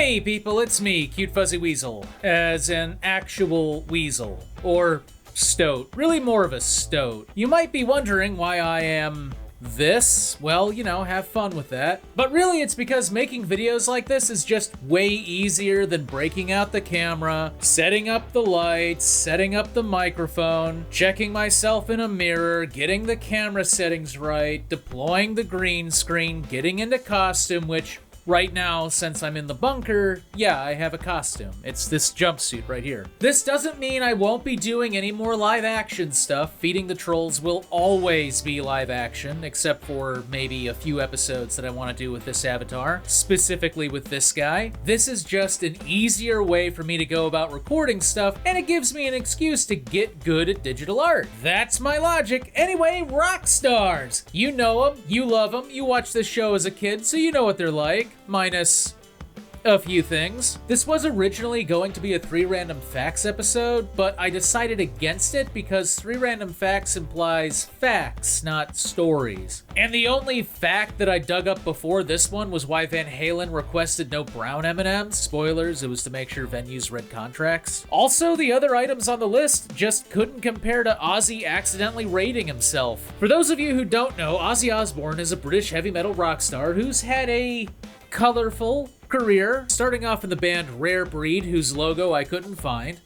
Hey people, it's me, Cute Fuzzy Weasel, as an actual weasel, or stoat, really more of a stoat. You might be wondering why I am this. Well, you know, have fun with that. But really it's because making videos like this is just way easier than breaking out the camera, setting up the lights, setting up the microphone, checking myself in a mirror, getting the camera settings right, deploying the green screen, getting into costume, which right now, since I'm in the bunker, yeah, I have a costume. It's this jumpsuit right here. This doesn't mean I won't be doing any more live action stuff. Feeding the Trolls will always be live action, except for maybe a few episodes that I want to do with this avatar, specifically with this guy. This is just an easier way for me to go about recording stuff, and it gives me an excuse to get good at digital art. That's my logic. Anyway, rock stars! You know them, you love them, you watched this show as a kid, so you know what they're like. Minus a few things. This was originally going to be a 3 random facts episode, but I decided against it because 3 random facts implies facts, not stories. And the only fact that I dug up before this one was why Van Halen requested no brown M&Ms. Spoilers, it was to make sure venues read contracts. Also, the other items on the list just couldn't compare to Ozzy accidentally raiding himself. For those of you who don't know, Ozzy Osbourne is a British heavy metal rock star who's had a colorful career, starting off in the band Rare Breed, whose logo I couldn't find,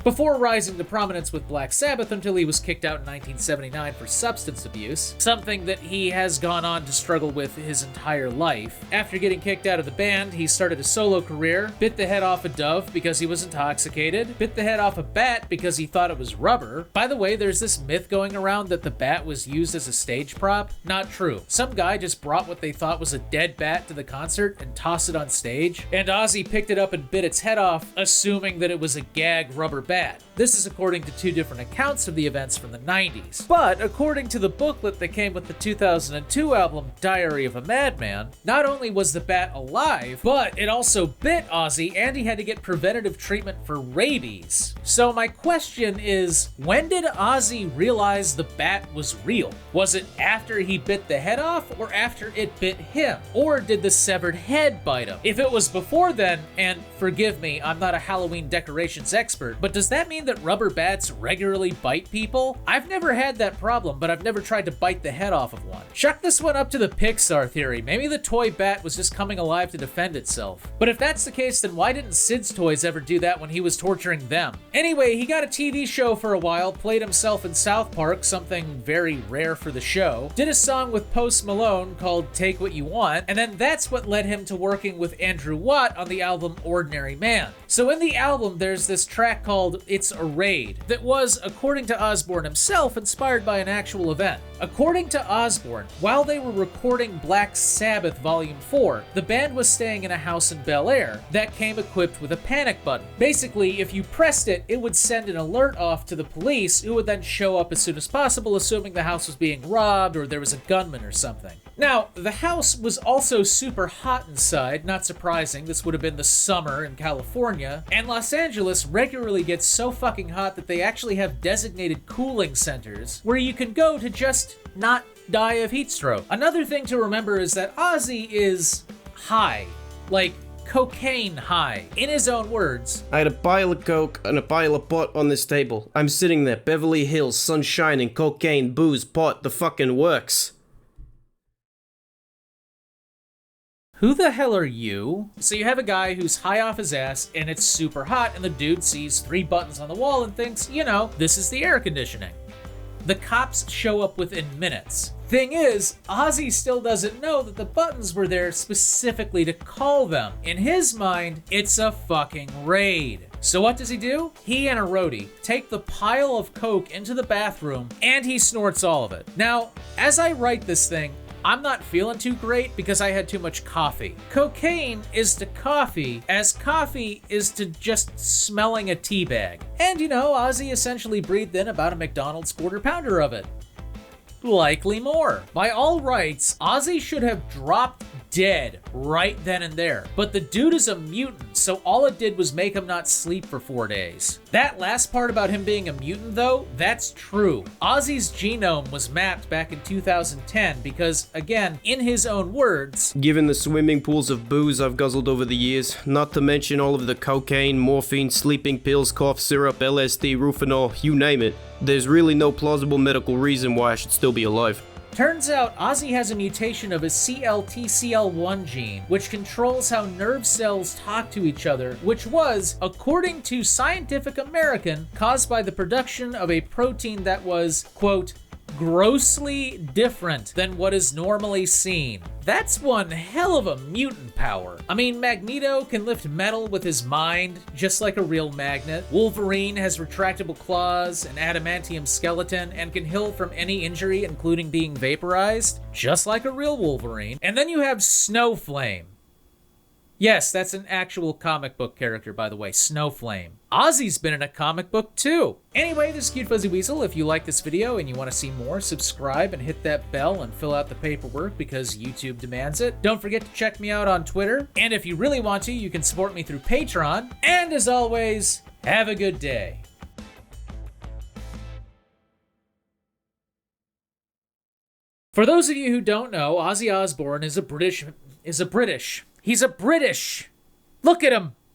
before rising to prominence with Black Sabbath until he was kicked out in 1979 for substance abuse, something that he has gone on to struggle with his entire life. After getting kicked out of the band, he started a solo career, bit the head off a dove because he was intoxicated, bit the head off a bat because he thought it was rubber. By the way, there's this myth going around that the bat was used as a stage prop. Not true. Some guy just brought what they thought was a dead bat to the concert and tossed it on stage, and Ozzy picked it up and bit its head off, assuming that it was a gag rubber bat. This is according to 2 different accounts of the events from the 90s. But according to the booklet that came with the 2002 album Diary of a Madman, not only was the bat alive, but it also bit Ozzy and he had to get preventative treatment for rabies. So my question is, when did Ozzy realize the bat was real? Was it after he bit the head off or after it bit him? Or did the severed head bite him? If it was before then, and forgive me, I'm not a Halloween decorations expert, but does that mean that rubber bats regularly bite people? I've never had that problem, but I've never tried to bite the head off of one. Chuck this one up to the Pixar theory. Maybe the toy bat was just coming alive to defend itself. But if that's the case, then why didn't Sid's Toys ever do that when he was torturing them? Anyway, he got a TV show for a while, played himself in South Park, something very rare for the show, did a song with Post Malone called Take What You Want, and then that's what led him to working with Andrew Watt on the album Ordinary Man. So in the album, there's this track called It's a Raid that was, according to Osbourne himself, inspired by an actual event. According to Osbourne, while they were recording Black Sabbath Volume 4, the band was staying in a house in Bel Air that came equipped with a panic button. Basically, if you pressed it, it would send an alert off to the police, who would then show up as soon as possible, assuming the house was being robbed or there was a gunman or something. Now, the house was also super hot inside, not surprising, this would have been the summer in California, and Los Angeles regularly gets so fucking hot that they actually have designated cooling centers where you can go to just not die of heat stroke. Another thing to remember is that Ozzy is high, like cocaine high. In his own words, I had a pile of coke and a pile of pot on this table. I'm sitting there, Beverly Hills, sun shining, cocaine, booze, pot, the fucking works. who the hell are you? So you have a guy who's high off his ass and it's super hot and the dude sees 3 buttons on the wall and thinks, you know, this is the air conditioning. The cops show up within minutes. Thing is, Ozzy still doesn't know that the buttons were there specifically to call them. In his mind, it's a fucking raid. So what does he do? He and a roadie take the pile of coke into the bathroom and he snorts all of it. Now, as I write this thing, I'm not feeling too great because I had too much coffee. Cocaine is to coffee as coffee is to just smelling a tea bag. And you know, Ozzy essentially breathed in about a McDonald's quarter pounder of it. Likely more. By all rights, Ozzy should have dropped dead right then and there. But the dude is a mutant, so all it did was make him not sleep for 4 days. That last part about him being a mutant, though, that's true. Ozzy's genome was mapped back in 2010 because, again, in his own words, given the swimming pools of booze I've guzzled over the years, not to mention all of the cocaine, morphine, sleeping pills, cough syrup, LSD, Rufinol, you name it, there's really no plausible medical reason why I should still be alive. turns out Ozzy has a mutation of his CLTCL1 gene, which controls how nerve cells talk to each other, which was, according to Scientific American, caused by the production of a protein that was, quote, grossly different than what is normally seen. That's one hell of a mutant power. I mean, Magneto can lift metal with his mind, just like a real magnet. Wolverine has retractable claws, an adamantium skeleton, and can heal from any injury, including being vaporized, just like a real Wolverine. And then you have Snowflame. Yes, that's an actual comic book character, by the way, Snowflame. Ozzy's been in a comic book too. Anyway, this is Cute Fuzzy Weasel. If you like this video and you want to see more, subscribe and hit that bell and fill out the paperwork because YouTube demands it. Don't forget to check me out on Twitter. And if you really want to, you can support me through Patreon. And as always, have a good day. For those of you who don't know, Ozzy Osbourne is a British. He's a British. Look at him.